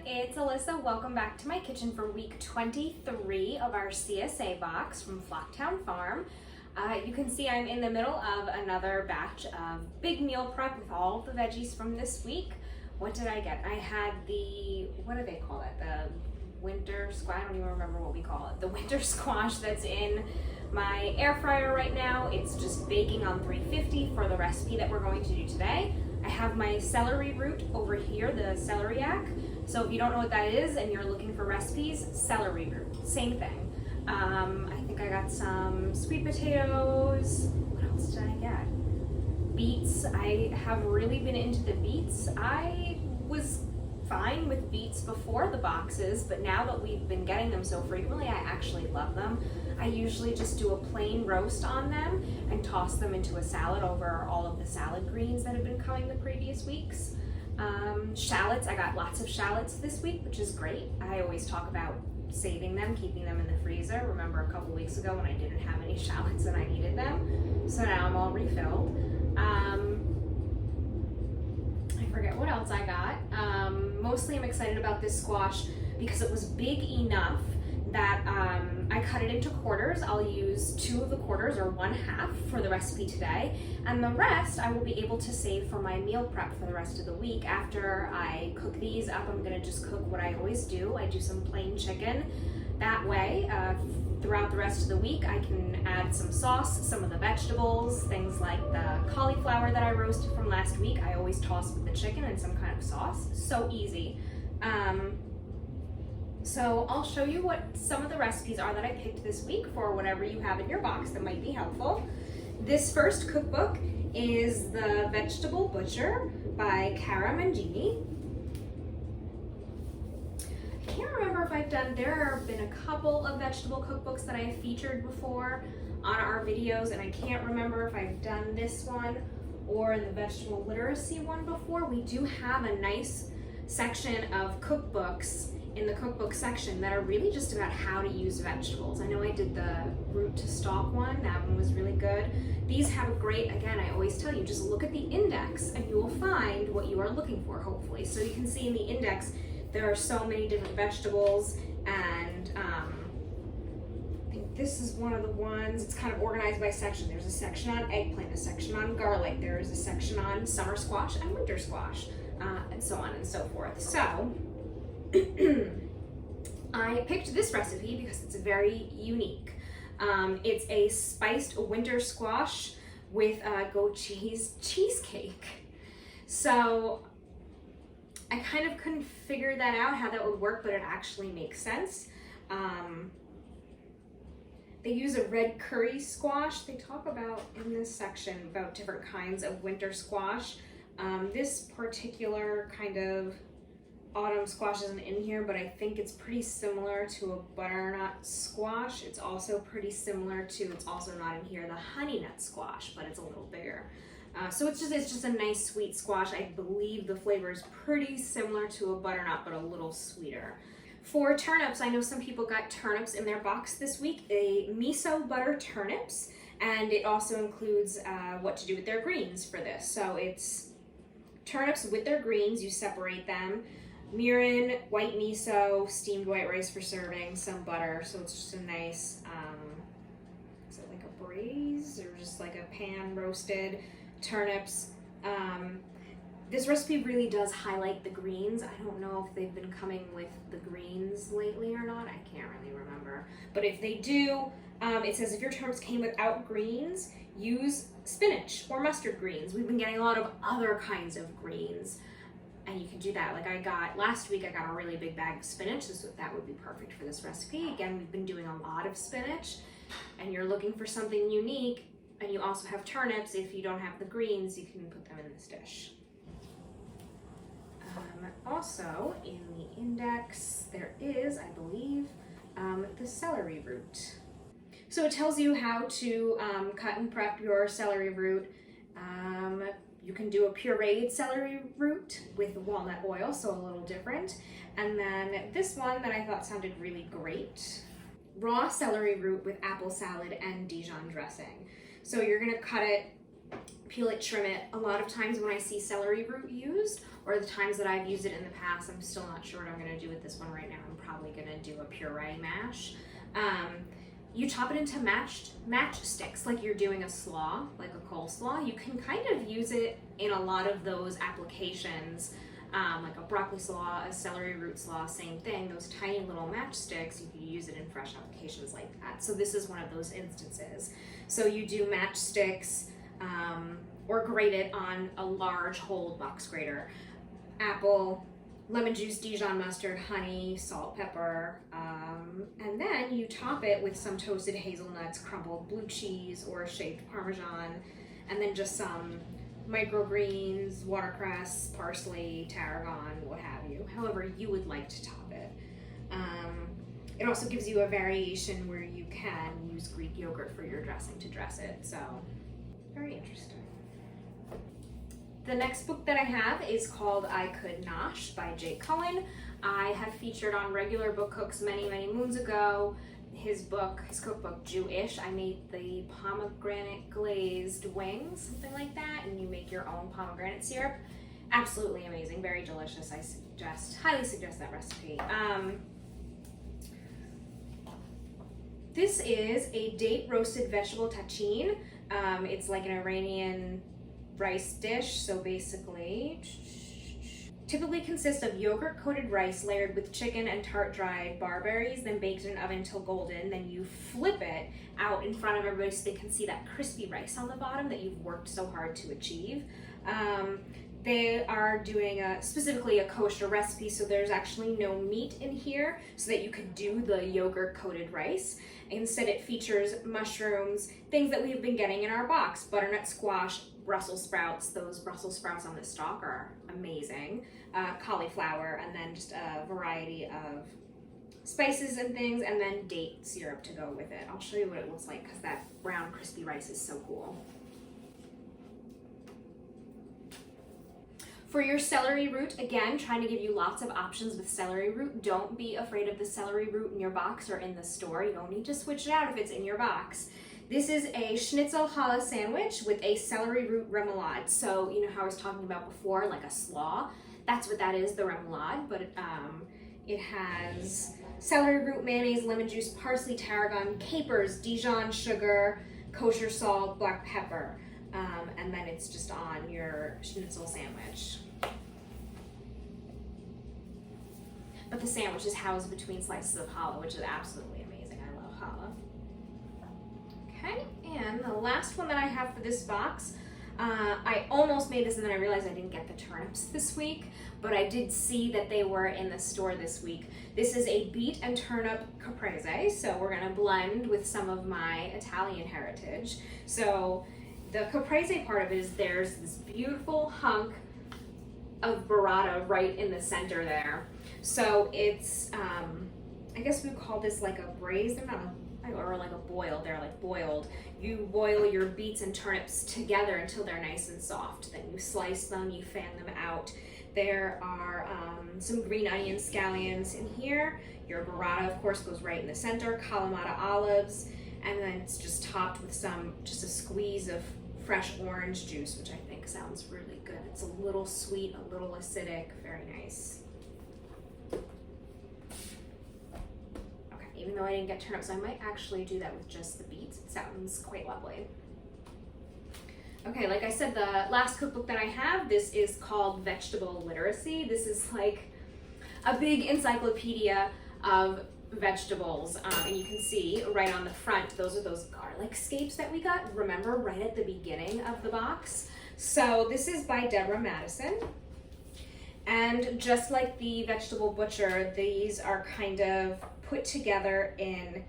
it's Alyssa. Welcome back to my kitchen for week 23 of our CSA box from Flocktown Farm. You can see I'm in the middle of another batch of big meal prep with all of the veggies from this week. What did I get? I had the, what do they call it? The winter squash, I don't even remember what we call it. The winter squash that's in my air fryer right now. It's just baking on 350 for the recipe that we're going to do today. I have my celery root over here, the celeriac. So if you don't know what that is and you're looking for recipes, celery root, same thing. I think I got some sweet potatoes. What else did I get? Beets. I have really been into the beets. I was fine with beets before the boxes, but now that we've been getting them so frequently, I actually love them. I usually just do a plain roast on them and toss them into a salad over all of the salad greens that have been coming the previous weeks. Shallots, I got lots of shallots this week, which is great. I always talk about saving them, keeping them in the freezer. Remember a couple weeks ago when I didn't have any shallots and I needed them? So now I'm all refilled. I forget what else I got. Mostly I'm excited about this squash because it was big enough that I cut it into quarters. I'll use 2 of the quarters or 1/2 for the recipe today, and the rest I will be able to save for my meal prep for the rest of the week. After I cook these up, I'm gonna just cook what I always do. I do some plain chicken. That way, throughout the rest of the week, I can add some sauce, some of the vegetables, things like the cauliflower that I roasted from last week. I always toss with the chicken and some kind of sauce. So easy. So I'll show you what some of the recipes are that I picked this week for whatever you have in your box that might be helpful. This first cookbook is the Vegetable Butcher by Cara Mangini. I can't remember if I've done, there have been a couple of vegetable cookbooks that I have featured before on our videos, and I can't remember if I've done this one or the vegetable literacy one before. We do have a nice section of cookbooks in the cookbook section that are really just about how to use vegetables. I know I did the root to stalk one, that one was really good. These have a great, again, I always tell you, just look at the index and you will find what you are looking for, hopefully. So you can see in the index, there are so many different vegetables, and I think this is one of the ones, it's kind of organized by section. There's a section on eggplant, a section on garlic, there is a section on summer squash and winter squash, and so on and so forth. So, I picked this recipe because it's very unique. It's a spiced winter squash with goat cheese cheesecake. So I kind of couldn't figure that out, how that would work, but it actually makes sense. They use a red curry squash. They talk about in this section about different kinds of winter squash. This particular kind of autumn squash isn't in here, but I think it's pretty similar to a butternut squash. It's also pretty similar to, it's also not in here, the honey nut squash, but it's a little bigger. So it's just a nice sweet squash. I believe the flavor is pretty similar to a butternut, but a little sweeter. For turnips, I know some people got turnips in their box this week, a Miso Butter Turnips, and it also includes what to do with their greens for this. So it's turnips with their greens, you separate them. Mirin, white miso, steamed white rice for serving, some butter, so it's just a nice, is it like a braise or just like a pan roasted turnips. This recipe really does highlight the greens. I don't know if they've been coming with the greens lately or not. I can't really remember. But if they do, it says if your turnips came without greens, use spinach or mustard greens. We've been getting a lot of other kinds of greens, and you can do that. Like last week I got a really big bag of spinach. That would be perfect for this recipe. Again, we've been doing a lot of spinach, and you're looking for something unique, and you also have turnips. If you don't have the greens, you can put them in this dish. Also in the index, there is, I believe, the celery root. So it tells you how to cut and prep your celery root. You can do a pureed celery root with walnut oil, so a little different. And then this one that I thought sounded really great, raw celery root with apple salad and Dijon dressing. So you're gonna cut it peel it, trim it. A lot of times when I see celery root used, or the times that I've used it in the past, I'm still not sure what I'm gonna do with this one right now. I'm probably gonna do a puree mash. You chop it into matchsticks like you're doing a slaw, like a coleslaw. You can kind of use it in a lot of those applications, like a broccoli slaw, a celery root slaw, same thing. Those tiny little matchsticks, you can use it in fresh applications like that. So this is one of those instances. So you do matchsticks, or grate it on a large whole box grater. Apple, lemon juice, Dijon mustard, honey, salt, pepper, and then you top it with some toasted hazelnuts, crumbled blue cheese, or shaved Parmesan, and then just some microgreens, watercress, parsley, tarragon, what have you, however you would like to top it. It also gives you a variation where you can use Greek yogurt for your dressing to dress it, so very interesting. The next book that I have is called I Could Nosh by Cohen. I have featured on Regular Book Cooks many, many moons ago. His cookbook, Jewish. I made the pomegranate glazed wings, something like that, and you make your own pomegranate syrup. Absolutely amazing, very delicious. I highly suggest that recipe. This is a date roasted vegetable tahchin. It's like an Iranian rice dish, so basically typically consists of yogurt coated rice layered with chicken and tart dried barberries, then baked in an oven until golden. Then you flip it out in front of everybody so they can see that crispy rice on the bottom that you've worked so hard to achieve. They are doing specifically a kosher recipe, so there's actually no meat in here so that you could do the yogurt coated rice. Instead, it features mushrooms, things that we've been getting in our box, butternut squash, Brussels sprouts. Those Brussels sprouts on the stalk are amazing. Cauliflower, and then just a variety of spices and things, and then date syrup to go with it. I'll show you what it looks like because that brown crispy rice is so cool. For your celery root, again, trying to give you lots of options with celery root. Don't be afraid of the celery root in your box or in the store. You don't need to switch it out if it's in your box. This is a schnitzel challah sandwich with a celery root remoulade. So, you know how I was talking about before, like a slaw? That's what that is, the remoulade, but it has celery root, mayonnaise, lemon juice, parsley, tarragon, capers, Dijon sugar, kosher salt, black pepper, and then it's just on your schnitzel sandwich. But the sandwich is housed between slices of challah, which is absolutely amazing. I love challah. Okay, and the last one that I have for this box, I almost made this and then I realized I didn't get the turnips this week, but I did see that they were in the store this week. This is a beet and turnip caprese, so we're gonna blend with some of my Italian heritage. So the caprese part of it is there's this beautiful hunk of burrata right in the center there. So it's, I guess we would call this like a braised, or like a boiled, they're like boiled. You boil your beets and turnips together until they're nice and soft. Then you slice them, you fan them out. There are some green onion scallions in here. Your burrata, of course, goes right in the center, Kalamata olives, and then it's just topped with just a squeeze of fresh orange juice, which I think sounds really good. It's a little sweet, a little acidic, very nice. Even though I didn't get turnips, I might actually do that with just the beets. It sounds quite lovely. Okay, like I said, the last cookbook that I have, this is called Vegetable Literacy. This is like a big encyclopedia of vegetables, and you can see right on the front, those are those garlic scapes that we got, remember, right at the beginning of the box. So this is by Deborah Madison. And just like the Vegetable Butcher, these are kind of put together in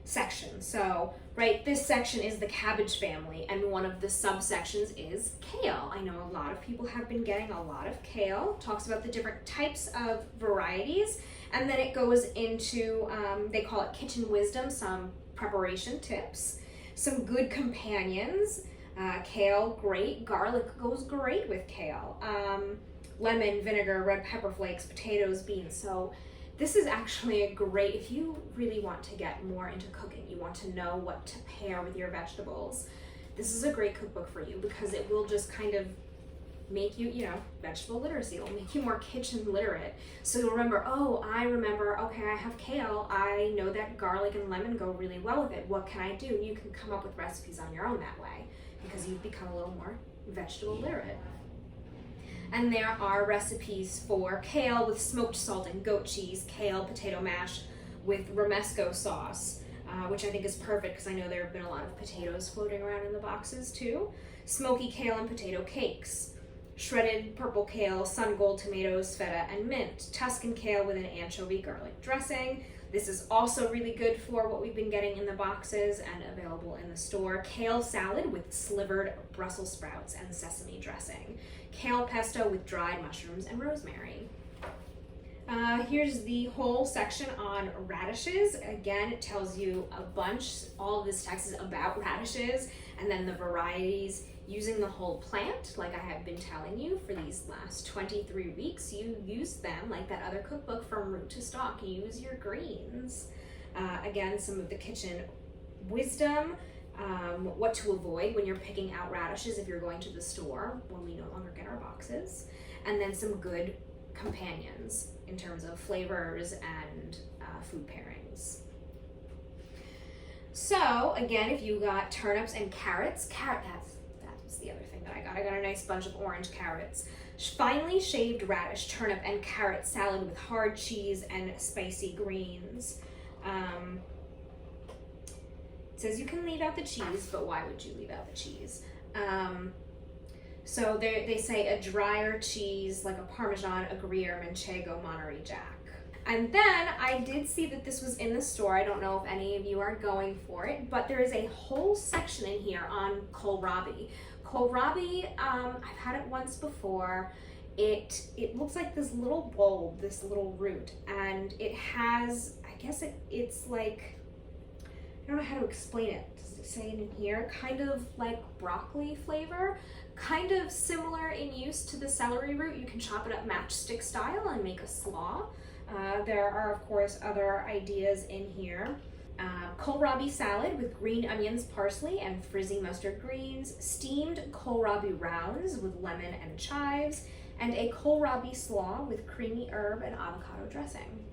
sections. So, right, this section is the cabbage family, and one of the subsections is kale. I know a lot of people have been getting a lot of kale. Talks about the different types of varieties, and then it goes into, they call it kitchen wisdom, some preparation tips, some good companions. Kale, great. Garlic goes great with kale. Lemon, vinegar, red pepper flakes, potatoes, beans. So this is actually a great, if you really want to get more into cooking, you want to know what to pair with your vegetables, this is a great cookbook for you because it will just kind of make you, you know, vegetable literacy. It'll make you more kitchen literate. So you'll remember, oh, I remember, okay, I have kale. I know that garlic and lemon go really well with it. What can I do? And you can come up with recipes on your own that way because you've become a little more vegetable literate. And there are recipes for kale with smoked salt and goat cheese, kale potato mash with romesco sauce, which I think is perfect because I know there have been a lot of potatoes floating around in the boxes too. Smoky kale and potato cakes, shredded purple kale, sun gold tomatoes, feta, and mint. Tuscan kale with an anchovy garlic dressing. This is also really good for what we've been getting in the boxes and available in the store. Kale salad with slivered Brussels sprouts and sesame dressing. Kale pesto with dried mushrooms and rosemary. Here's the whole section on radishes. Again, it tells you a bunch. All of this text is about radishes and then the varieties. Using the whole plant, like I have been telling you for these last 23 weeks, you use them like that other cookbook, from root to stalk. Use your greens. Again, some of the kitchen wisdom, what to avoid when you're picking out radishes if you're going to the store when we no longer get our boxes, and then some good companions in terms of flavors and food pairings. So again, if you got turnips and carrots, that's the other thing that I got. I got a nice bunch of orange carrots. Finely shaved radish, turnip, and carrot salad with hard cheese and spicy greens. It says you can leave out the cheese, but why would you leave out the cheese? So they say a drier cheese like a Parmesan, a Gruyere, Manchego, Monterey Jack. And then I did see that this was in the store. I don't know if any of you are going for it, but there is a whole section in here on kohlrabi. Kohlrabi, I've had it once before. It looks like this little bulb, this little root, and it has, I guess it's like, I don't know how to explain it. Does it say it in here? Kind of like broccoli flavor, kind of similar in use to the celery root. You can chop it up matchstick style and make a slaw. There are, of course, other ideas in here. Kohlrabi salad with green onions, parsley, and frizzy mustard greens, steamed kohlrabi rounds with lemon and chives, and a kohlrabi slaw with creamy herb and avocado dressing.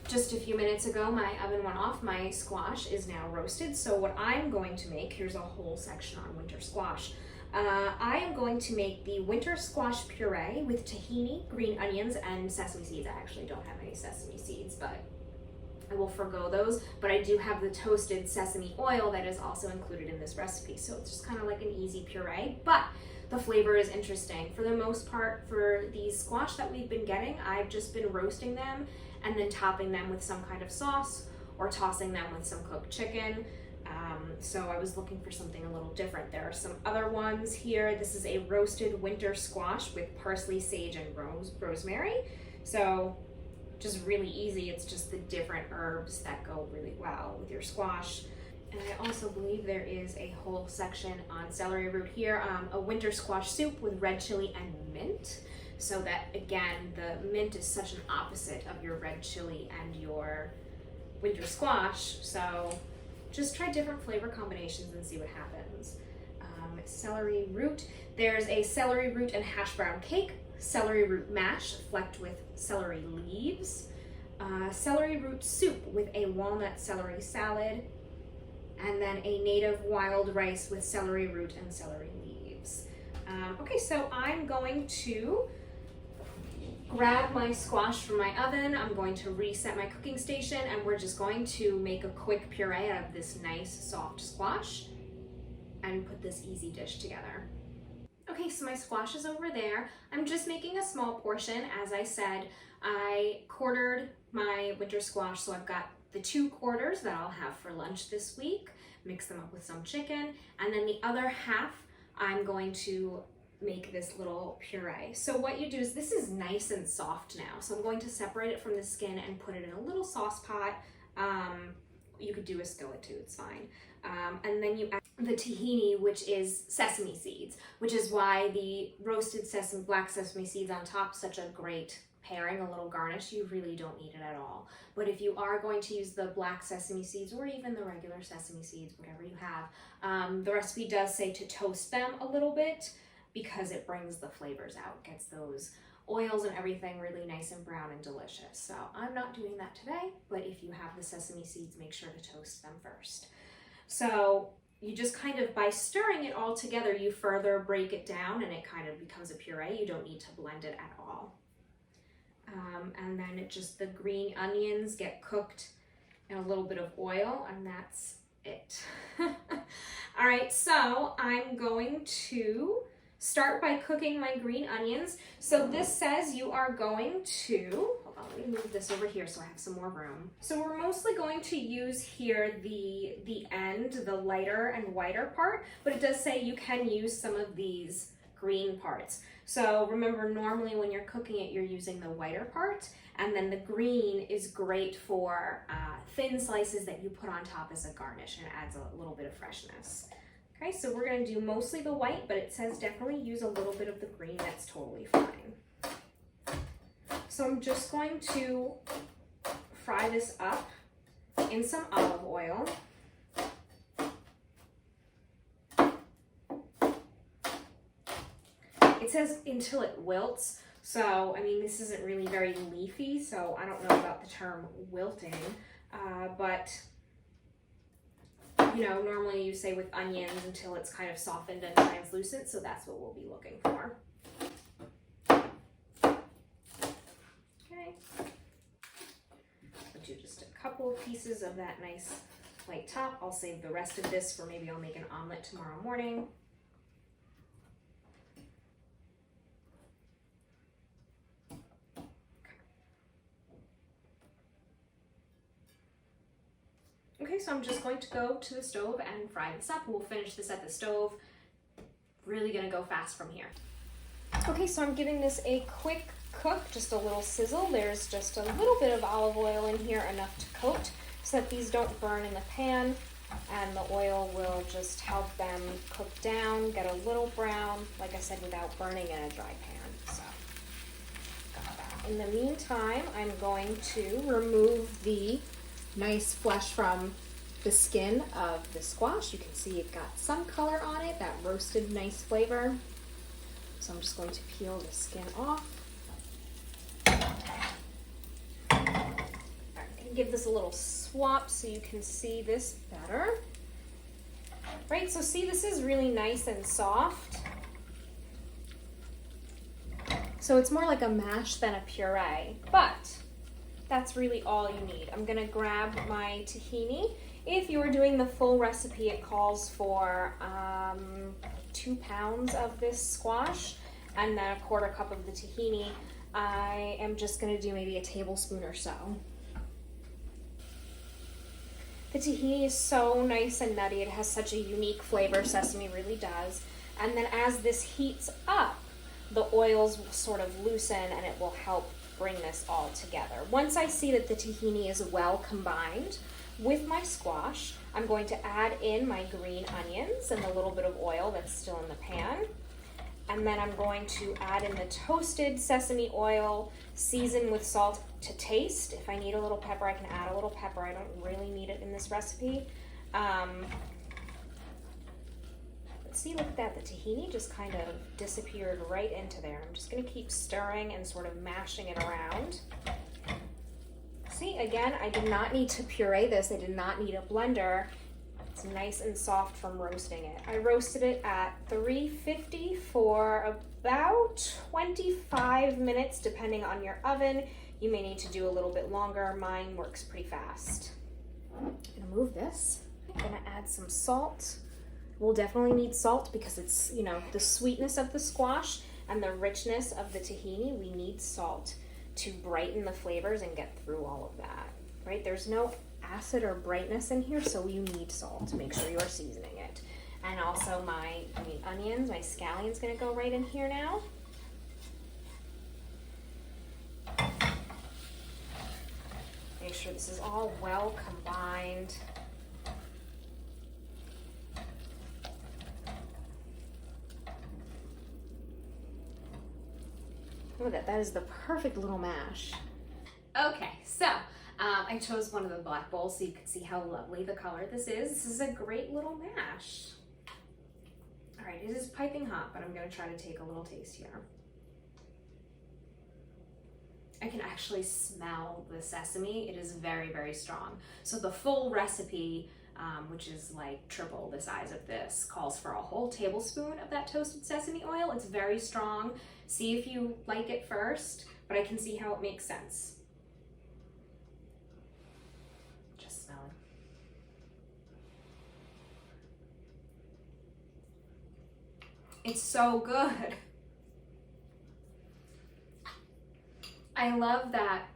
Just a few minutes ago, my oven went off. My squash is now roasted, so what I'm going to make, here's a whole section on winter squash. I am going to make the winter squash puree with tahini, green onions, and sesame seeds. I actually don't have any sesame seeds, but I will forgo those. But I do have the toasted sesame oil that is also included in this recipe. So it's just kind of like an easy puree, but the flavor is interesting. For the most part, for these squash that we've been getting, I've just been roasting them and then topping them with some kind of sauce or tossing them with some cooked chicken. So I was looking for something a little different. There are some other ones here. This is a roasted winter squash with parsley, sage, and rosemary. So just really easy. It's just the different herbs that go really well with your squash. And I also believe there is a whole section on celery root here, a winter squash soup with red chili and mint. So that, again, the mint is such an opposite of your red chili and your winter squash. So just try different flavor combinations and see what happens. Celery root. There's a celery root and hash brown cake, celery root mash flecked with celery leaves, celery root soup with a walnut celery salad, and then a native wild rice with celery root and celery leaves. Okay, so I'm going to grab my squash from my oven. I'm going to reset my cooking station, and we're just going to make a quick puree out of this nice soft squash and put this easy dish together. Okay, so my squash is over there. I'm just making a small portion. As I said, I quartered my winter squash, so I've got the 2 quarters that I'll have for lunch this week, mix them up with some chicken, and then the other half I'm going to make this little puree. So what you do is, this is nice and soft now, so I'm going to separate it from the skin and put it in a little sauce pot. You could do a skillet too, it's fine. And then you add the tahini, which is sesame seeds, which is why the roasted sesame, black sesame seeds on top is such a great pairing, a little garnish. You really don't need it at all. But if you are going to use the black sesame seeds or even the regular sesame seeds, whatever you have, the recipe does say to toast them a little bit because it brings the flavors out, gets those oils and everything really nice and brown and delicious. So I'm not doing that today, but if you have the sesame seeds, make sure to toast them first. So you just kind of, by stirring it all together, you further break it down and it kind of becomes a puree. You don't need to blend it at all. And then it just, the green onions get cooked in a little bit of oil, and that's it. All right, so I'm going to start by cooking my green onions. So this says you are going to, hold on, let me move this over here so I have some more room. So we're mostly going to use here the end, the lighter and whiter part, but it does say you can use some of these green parts. So remember, normally when you're cooking it, you're using the whiter part, and then the green is great for thin slices that you put on top as a garnish, and it adds a little bit of freshness. Okay, so we're gonna do mostly the white, but it says definitely use a little bit of the green, that's totally fine. So I'm just going to fry this up in some olive oil. It says until it wilts, so I mean this isn't really very leafy, so I don't know about the term wilting, but you know, normally you say with onions until it's kind of softened and translucent, so that's what we'll be looking for. Okay, I'll do just a couple of pieces of that nice light top. I'll save the rest of this for maybe I'll make an omelet tomorrow morning. Okay, so I'm just going to go to the stove and fry this up. We'll finish this at the stove. Really gonna go fast from here. Okay, so I'm giving this a quick cook, just a little sizzle. There's just a little bit of olive oil in here, enough to coat so that these don't burn in the pan, and the oil will just help them cook down, get a little brown, like I said, without burning in a dry pan. So, got that. In the meantime, I'm going to remove the nice flesh from the skin of the squash. You can see it got some color on it, that roasted nice flavor. So I'm just going to peel the skin off. I'm gonna give this a little swap so you can see this better. Right, so see, this is really nice and soft. So it's more like a mash than a puree, but that's really all you need. I'm gonna grab my tahini. If you were doing the full recipe, it calls for 2 pounds of this squash and then a 1/4 cup of the tahini. I am just gonna do maybe a tablespoon or so. The tahini is so nice and nutty. It has such a unique flavor, sesame really does. And then as this heats up, the oils will sort of loosen and it will help bring this all together. Once I see that the tahini is well combined with my squash, I'm going to add in my green onions and the little bit of oil that's still in the pan. And then I'm going to add in the toasted sesame oil, season with salt to taste. If I need a little pepper, I can add a little pepper. I don't really need it in this recipe. See, look at that, the tahini just kind of disappeared right into there. I'm just gonna keep stirring and sort of mashing it around. See, again, I did not need to puree this. I did not need a blender. It's nice and soft from roasting it. I roasted it at 350 for about 25 minutes, depending on your oven. You may need to do a little bit longer. Mine works pretty fast. I'm gonna move this. I'm gonna add some salt. We'll definitely need salt because it's, you know, the sweetness of the squash and the richness of the tahini. We need salt to brighten the flavors and get through all of that, right? There's no acid or brightness in here, so you need salt to make sure you are seasoning it. And also my onions, my scallion's gonna go right in here now. Make sure this is all well combined. Look at that, that is the perfect little mash. Okay, so I chose one of the black bowls so you can see how lovely the color this is. This is a great little mash. All right, it is piping hot, but I'm gonna try to take a little taste here. I can actually smell the sesame. It is very, very strong. So the full recipe, which is like triple the size of this, calls for a whole tablespoon of that toasted sesame oil. It's very strong. See if you like it first, but I can see how it makes sense. Just smell it. It's so good. I love that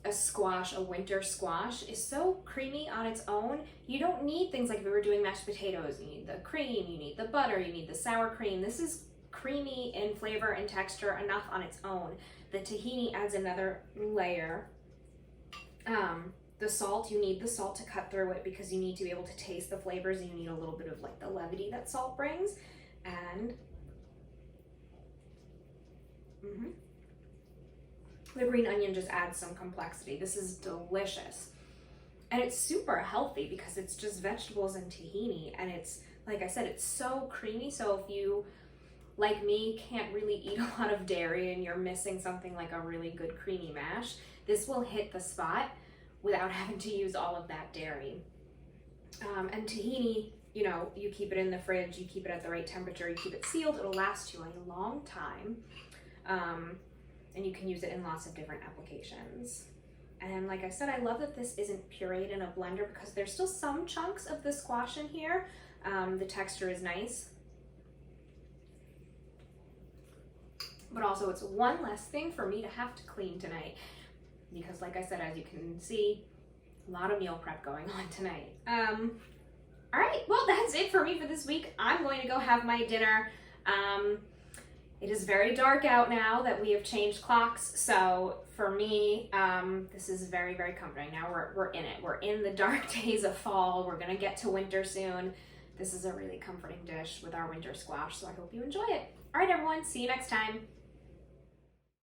a squash, a winter squash, is so creamy on its own. You don't need things like if we were doing mashed potatoes. You need the cream, you need the butter, you need the sour cream. This is creamy in flavor and texture enough on its own. The tahini adds another layer. The salt, you need the salt to cut through it because you need to be able to taste the flavors, and you need a little bit of like the levity that salt brings. And the green onion just adds some complexity. This is delicious. And it's super healthy because it's just vegetables and tahini. And it's, like I said, it's so creamy. So if you, like me, can't really eat a lot of dairy and you're missing something like a really good creamy mash, this will hit the spot without having to use all of that dairy. And tahini, you know, you keep it in the fridge, you keep it at the right temperature, you keep it sealed, it'll last you a long time. And you can use it in lots of different applications. And like I said, I love that this isn't pureed in a blender because there's still some chunks of the squash in here. The texture is nice. But also it's one less thing for me to have to clean tonight. Because like I said, as you can see, a lot of meal prep going on tonight. All right, well, that's it for me for this week. I'm going to go have my dinner. It is very dark out now that we have changed clocks, so for me, this is very, very comforting. Now we're in it. We're in the dark days of fall. We're gonna get to winter soon. This is a really comforting dish with our winter squash, so I hope you enjoy it. All right, everyone, see you next time.